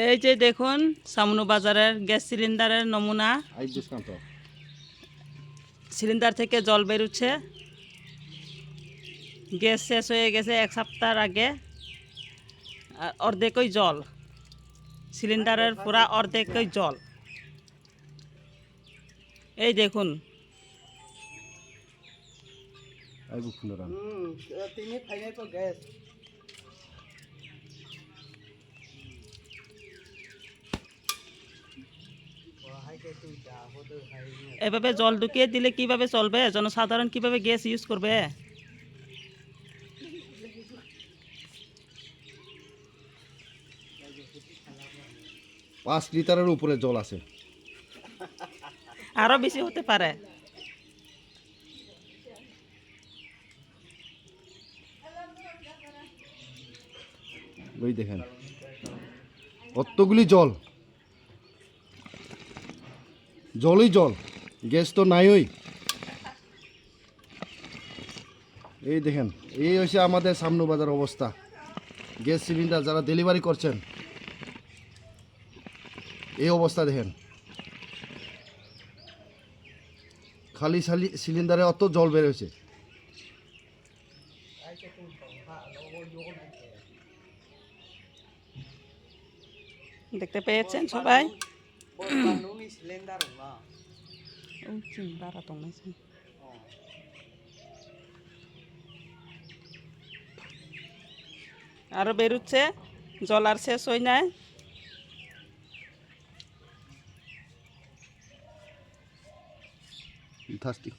এই যে দেখুন সামনু বাজারের গ্যাস সিলিন্ডারের নমুনা। সিলিন্ডার থেকে জল বেরোচ্ছে। গ্যাস শেষ হয়ে গেছে 1 সপ্তাহ আগে। আর অর্ধেকই জল, সিলিন্ডারের পুরা অর্ধেকই জল। এই দেখুন এভাবে জল ঢুকিয়ে দিলে কিভাবে চলবে? জনসাধারণ কিভাবে গ্যাস ইউজ করবে? 5 লিটারের উপরে জল আছে। আরো বেশি হতে পারে। ওই দেখেন কতগুলি জল, জলই জল, গ্যাস তো নাই। ওই এই দেখেন, এই হচ্ছে আমাদের সামনু বাজার অবস্থা। গ্যাস সিলিন্ডার যারা ডেলিভারি করছেন, এই অবস্থা দেখেন, খালি সিলিন্ডারে অত জল বের হয়েছে। দেখতে পেয়েছেন সবাই? আরো বেরোচ্ছে, জল আর শেষ হয় নাই। Fantastic.